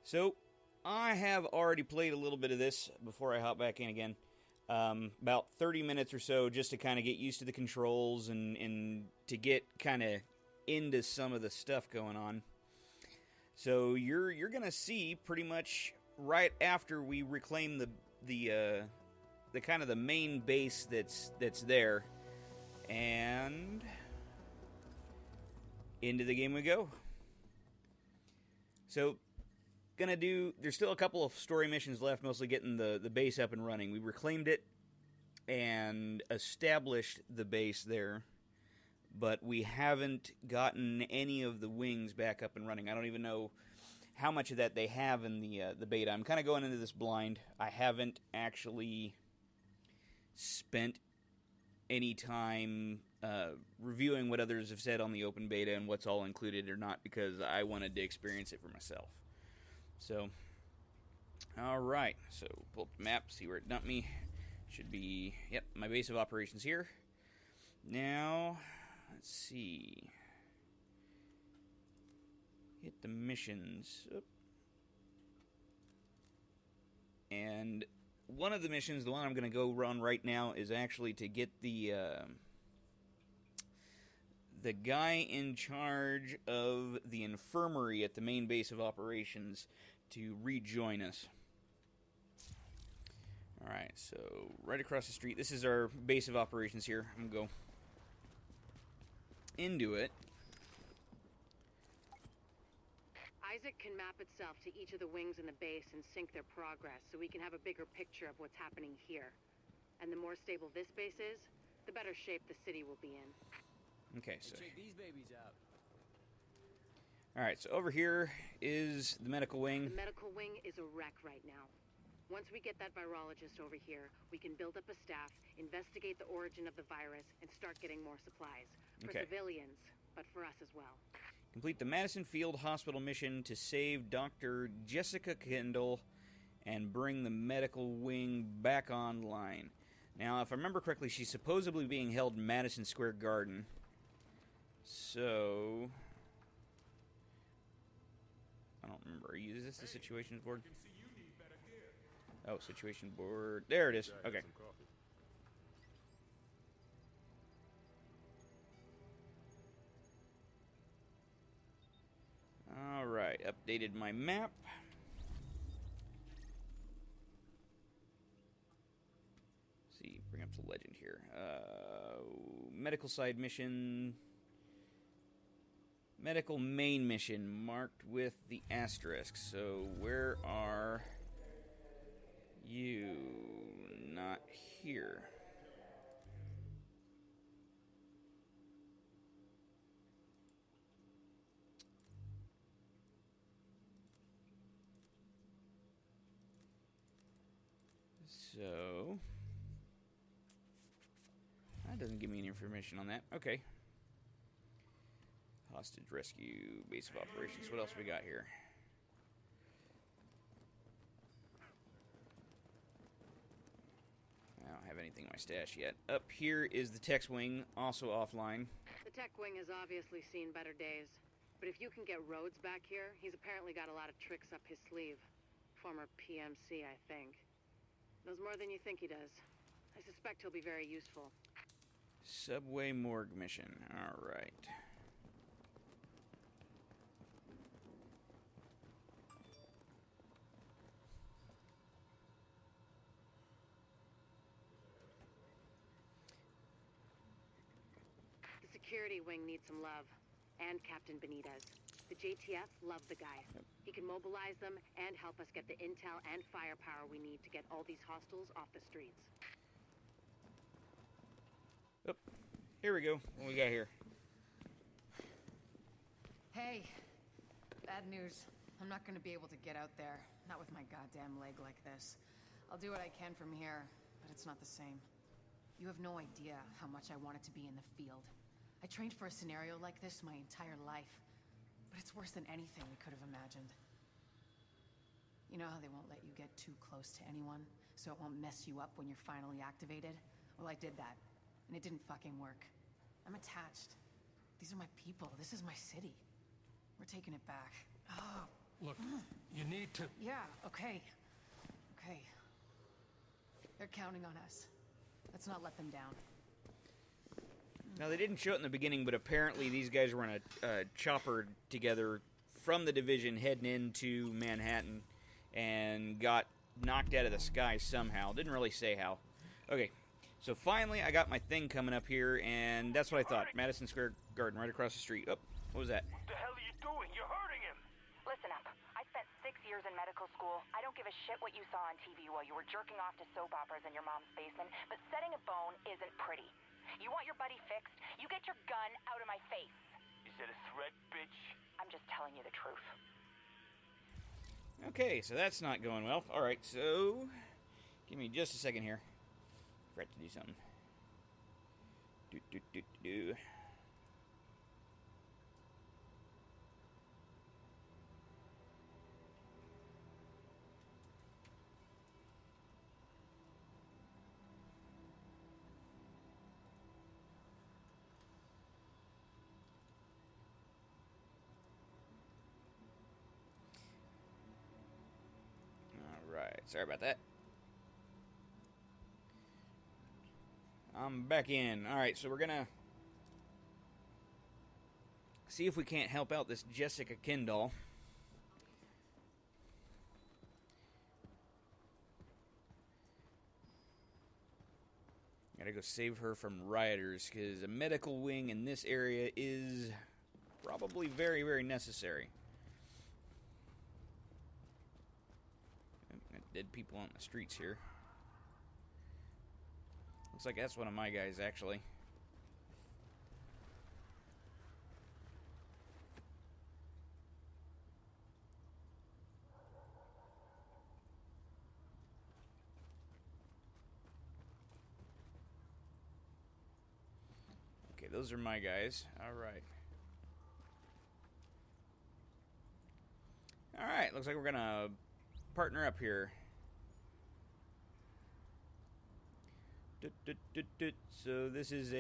So, I have already played a little bit of this before I hop back in again. About 30 minutes or so just to kind of get used to the controls and to get kind of into some of the stuff going on. So you're gonna see pretty much right after we reclaim the kind of the main base that's there, and into the game we go. So there's still a couple of story missions left, mostly getting the base up and running. We reclaimed it and established the base there, but we haven't gotten any of the wings back up and running. I don't even know how much of that they have in the beta. I'm kind of going into this blind. I haven't actually spent any time reviewing what others have said on the open beta and what's all included or not, because I wanted to experience it for myself. So, alright, so pull up the map, see where it dumped me. Should be, yep, my base of operations here. Now, let's see. Hit the missions. Oop. And one of the missions, the one I'm going to go run right now, is actually to get the guy in charge of the infirmary at the main base of operations to rejoin us. Alright, so right across the street. This is our base of operations here. I'm going to go into it. Isaac can map itself to each of the wings in the base and sync their progress so we can have a bigger picture of what's happening here. And the more stable this base is, the better shape the city will be in. Okay, so check these babies out. Alright, so over here is the medical wing. The medical wing is a wreck right now. Once we get that virologist over here, we can build up a staff, investigate the origin of the virus, and start getting more supplies. For civilians, but for us as well. Complete the Madison Field Hospital mission to save Dr. Jessica Kendall and bring the medical wing back online. Now, if I remember correctly, she's supposedly being held in Madison Square Garden. So, I don't remember. Is this the situations board? Oh, situation board. There it is. Okay. Alright, updated my map. Let's see, bring up the legend here. Medical side mission. Medical main mission marked with the asterisk. So, where are you? Not here. So, that doesn't give me any information on that. Okay. Hostage rescue, base of operations. What else we got here? I don't have anything in my stash yet. Up here is the tech's wing, also offline. The tech wing has obviously seen better days. But if you can get Rhodes back here, he's apparently got a lot of tricks up his sleeve. Former PMC, I think. Knows more than you think he does. I suspect he'll be very useful. Subway morgue mission. Alright. The security wing needs some love. And Captain Benitez. The JTF love the guy. Yep. He can mobilize them and help us get the intel and firepower we need to get all these hostiles off the streets. Oh, here we go. What we got here? Hey, bad news. I'm not gonna be able to get out there. Not with my goddamn leg like this. I'll do what I can from here, but it's not the same. You have no idea how much I wanted to be in the field. I trained for a scenario like this my entire life. But it's worse than anything we could have imagined. You know how they won't let you get too close to anyone, so it won't mess you up when you're finally activated? Well, I did that, and it didn't fucking work. I'm attached. These are my people. This is my city. We're taking it back. Oh, Look, you need to... Yeah, okay. Okay. They're counting on us. Let's not let them down. Now, they didn't show it in the beginning, but apparently these guys were in a chopper together from the Division heading into Manhattan and got knocked out of the sky somehow. Didn't really say how. Okay, so finally I got my thing coming up here, and that's what I thought. Madison Square Garden, right across the street. Oh, what was that? What the hell are you doing? You're hurting him! Listen up. I spent 6 years in medical school. I don't give a shit what you saw on TV while you were jerking off to soap operas in your mom's basement, but setting a bone isn't pretty. You want your buddy fixed? You get your gun out of my face. Is that a threat, bitch? I'm just telling you the truth. Okay, so that's not going well. Alright, so... give me just a second here. Forgot to do something. Do. Alright, sorry about that. I'm back in. Alright, so we're gonna see if we can't help out this Jessica Kendall. Gotta go save her from rioters, because a medical wing in this area is probably very, very necessary. Got dead people on the streets here. Looks like that's one of my guys, actually. Okay, those are my guys. Alright. Alright, looks like we're gonna partner up here. So this is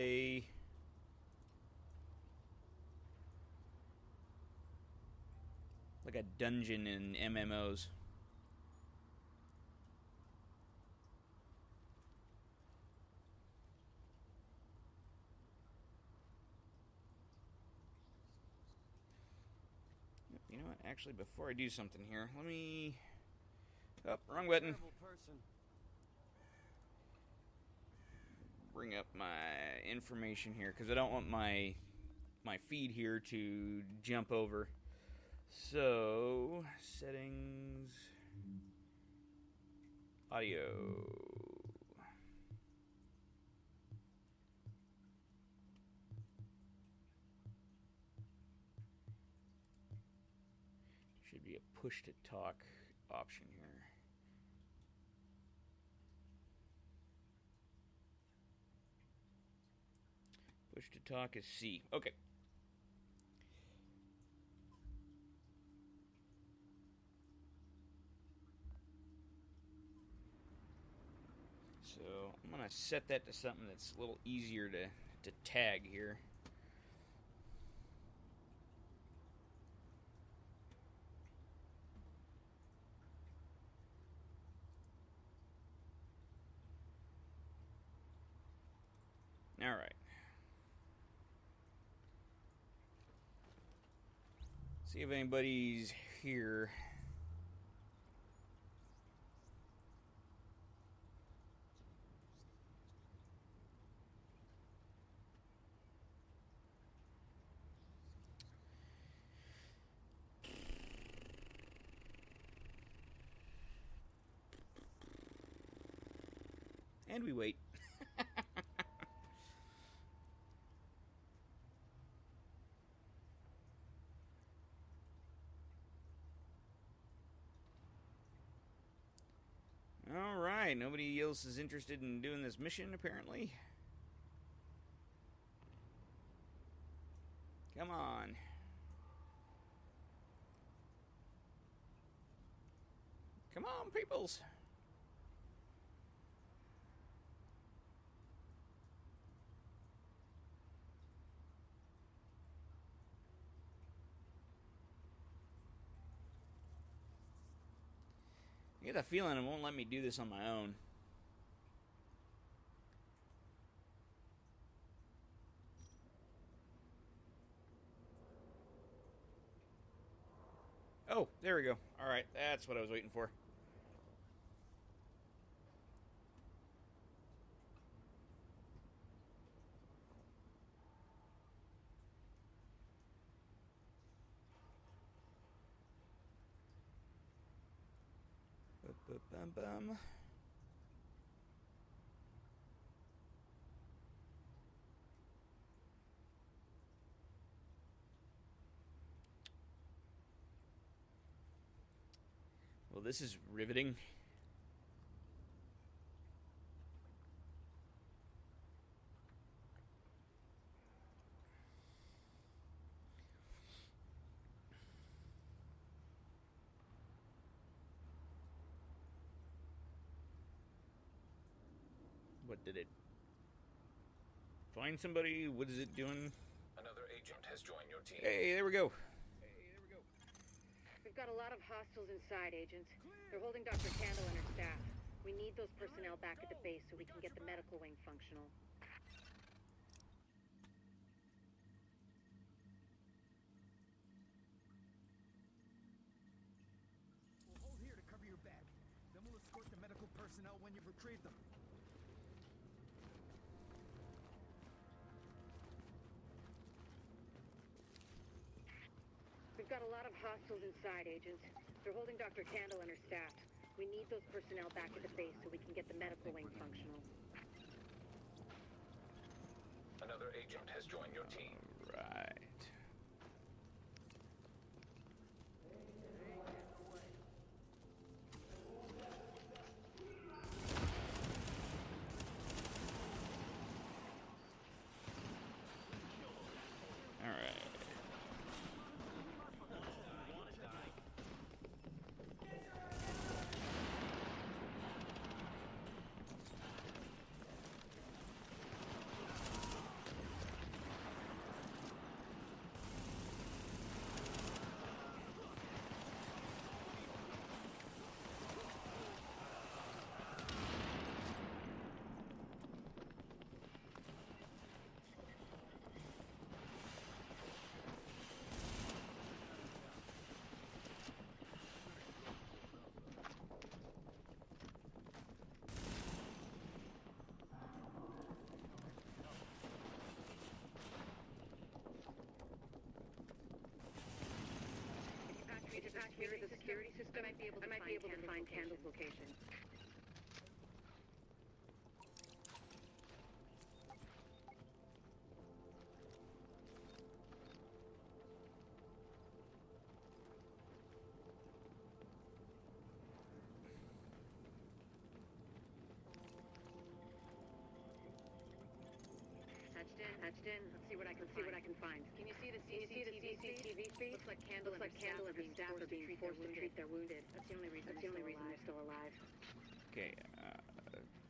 like a dungeon in MMOs. You know what? Actually, before I do something here, let me... Oh, wrong button. Bring up my information here, because I don't want my feed here to jump over. So, settings, audio. Should be a push to talk option here. Push to talk is C. Okay. So I'm going to set that to something that's a little easier to tag here. All right. See if anybody's here. And we wait. Alright, nobody else is interested in doing this mission, apparently. Come on. Come on, peoples. I get a feeling it won't let me do this on my own. Oh, there we go. Alright, that's what I was waiting for. Bum. Well, this is riveting. What did it find somebody? What is it doing? Another agent has joined your team. Hey, there we go. We've got a lot of hostiles inside, Agent. They're holding Dr. Candle and her staff. We need those personnel back at the base so we can get the medical wing functional. We'll hold here to cover your back. Then we'll escort the medical personnel when you've retrieved them. We've got a lot of hostiles inside, Agent. They're holding Dr. Candle and her staff. We need those personnel back at the base so we can get the medical wing functional. Another agent has joined your team. Right. Here is the security system. I might be able to find Candle's location. Hatched in. Let's see what I can find. Can you see the CCTV feed? Looks like Candle and her staff are being forced to treat their wounded. That's the only reason they're still alive. Okay,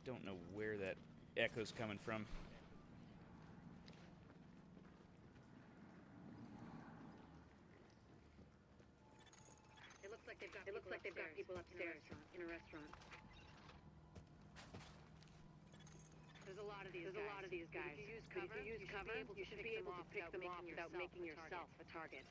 don't know where that echo's coming from. It looks like they've got people upstairs in a restaurant. There's a lot of these guys. If you use cover, you should be able to pick them off without making yourself a target.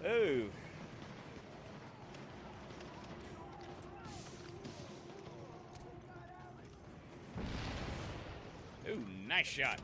Oh. Ooh, nice shot.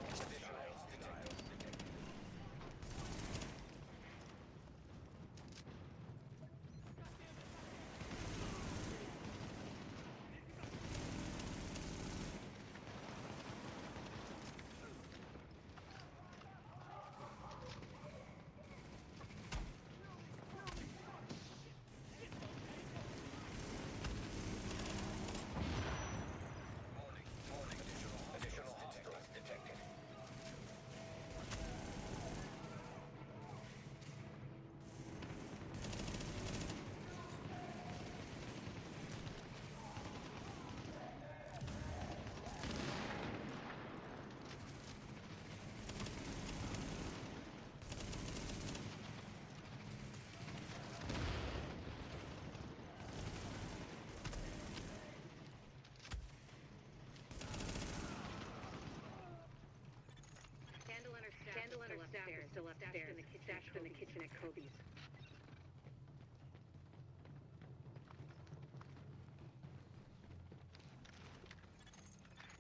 still upstairs, stashed in the kitchen at Kobe's.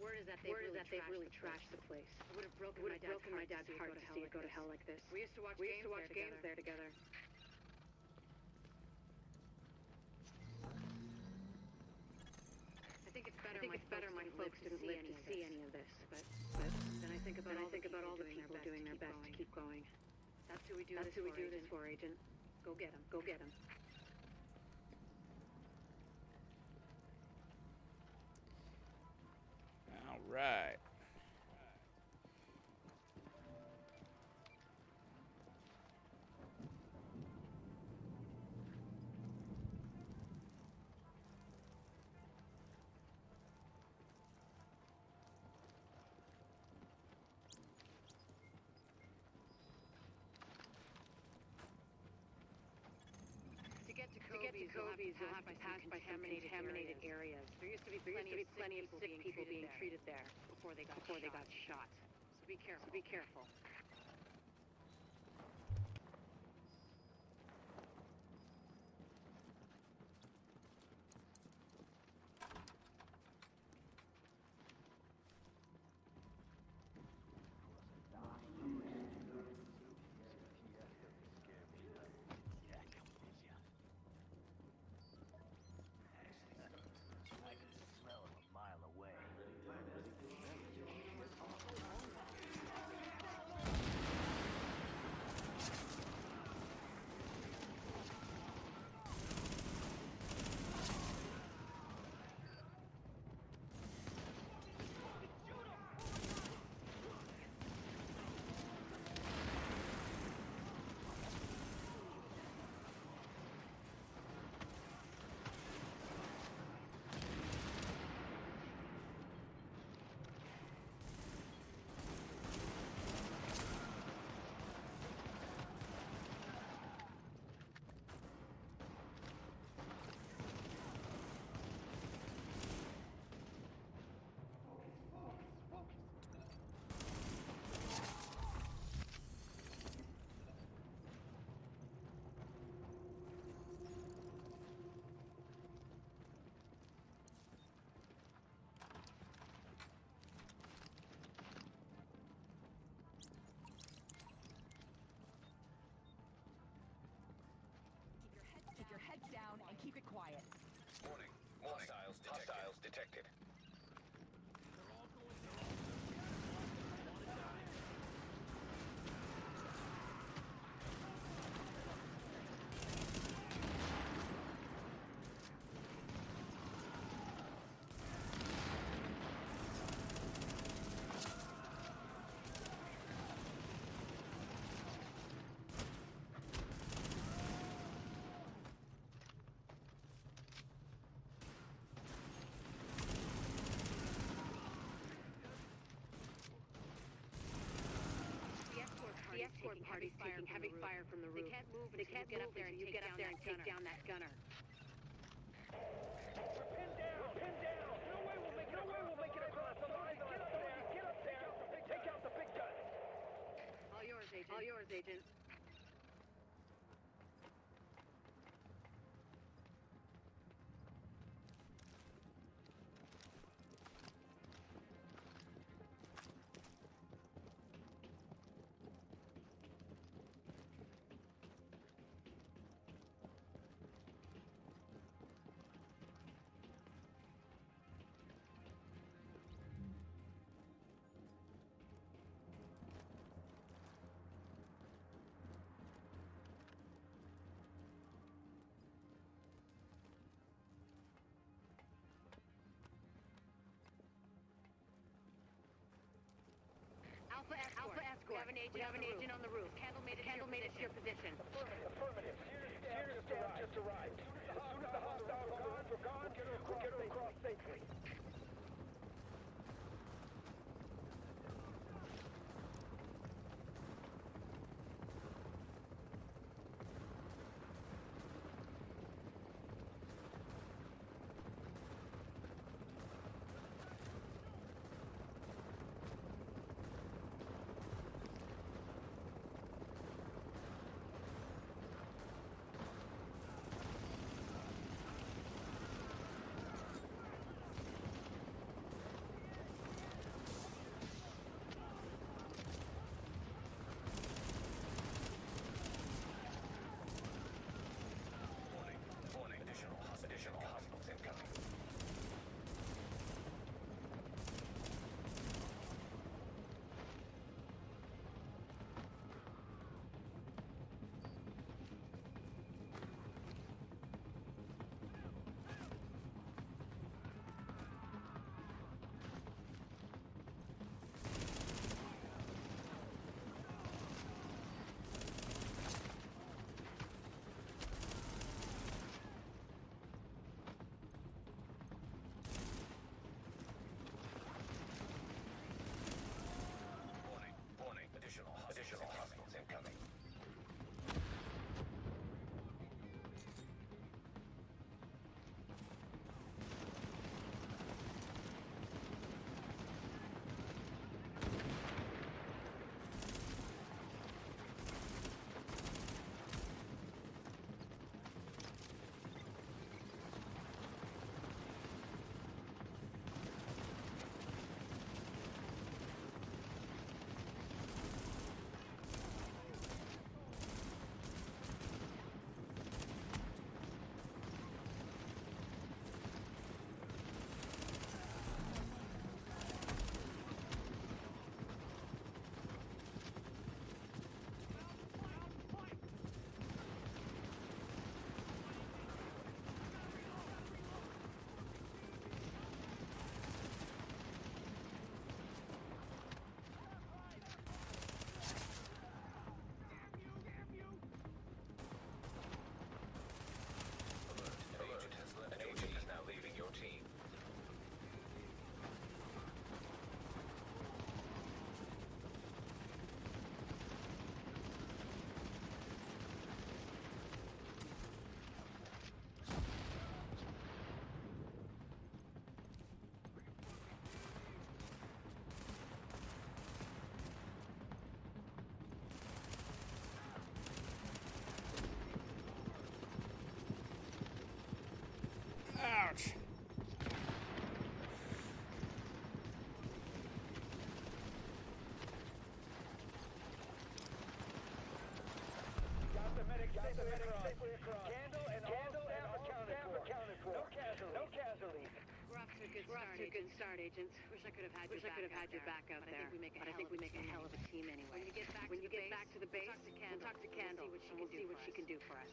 Word is that they've really trashed the place. It would have broken my dad's heart to see it go to hell like this. We used to watch games there together. I think it's better my folks didn't live to see any of this. But then I think about all the people doing their best to keep going. That's who we do this for, Agent. Go get 'em. Go get 'em. All right. To get to Kobe's, you'll have to pass by some contaminated areas. There used to be plenty of sick people being treated there before they got shot. So be careful. Keep your heads down and keep it quiet. Warning. Hostiles detected. The escort party's taking heavy fire from the roof. They can't move until you get up there and take down that gunner. We're pinned down. No way we'll make it across the line. Get up there. Take out the big gun. All yours, Agent. Alpha Escort. We have an agent on the roof. Candle made it to your position. Affirmative. Sears just arrived. As soon as the hostiles are gone, we'll get her across safely. Candle and all staff accounted for. No casualties. We're off to a good start, agents. Wish I could have had your back out there. But I think we make a hell of a team anyway. When you get back to the base, we'll talk to Candle, and we'll see what she can do for us.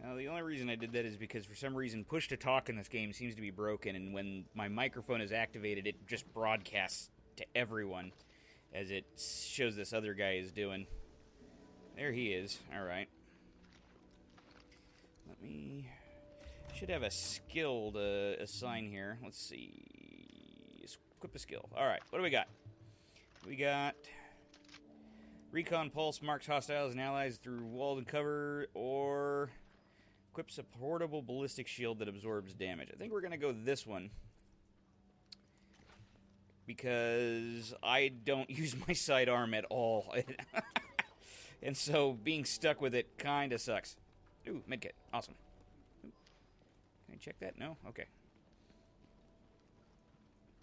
Now, the only reason I did that is because for some reason push to talk in this game seems to be broken, and when my microphone is activated, it just broadcasts to everyone as it shows this other guy is doing. There he is. Alright. Let me... Should have a skill to assign here. Let's see. Equip a skill. Alright, what do we got? We got... Recon Pulse marks hostiles and allies through wall and cover, or... Equips a portable ballistic shield that absorbs damage. I think we're going to go this one. Because I don't use my sidearm at all. And so being stuck with it kind of sucks. Ooh, medkit. Awesome. Ooh. Can I check that? No? Okay.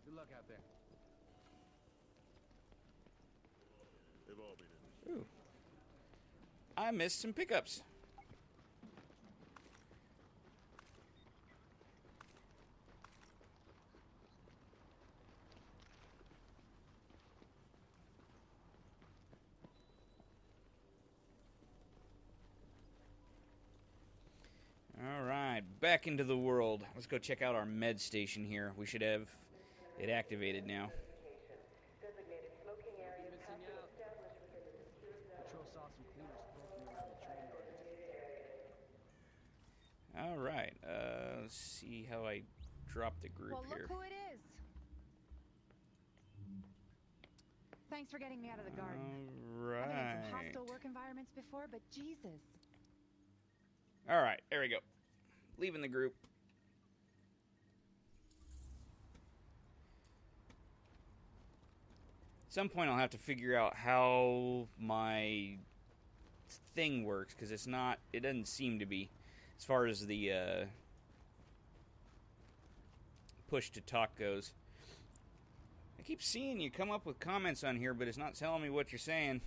Good luck out there. They've all been in. Ooh. I missed some pickups. Alright, back into the world. Let's go check out our med station here. We should have it activated now. Patrol saw some cleaners poking around the train yard. All right. Let's see how I drop the group Well, here. look who it is. Thanks for getting me out of the garden. All I've been in right. some hostile work environments before, but Jesus. All right. There we go. Leaving the group. At some point, I'll have to figure out how my thing works, because it's not. It doesn't seem to be, as far as the push to talk goes. I keep seeing you come up with comments on here, but it's not telling me what you're saying.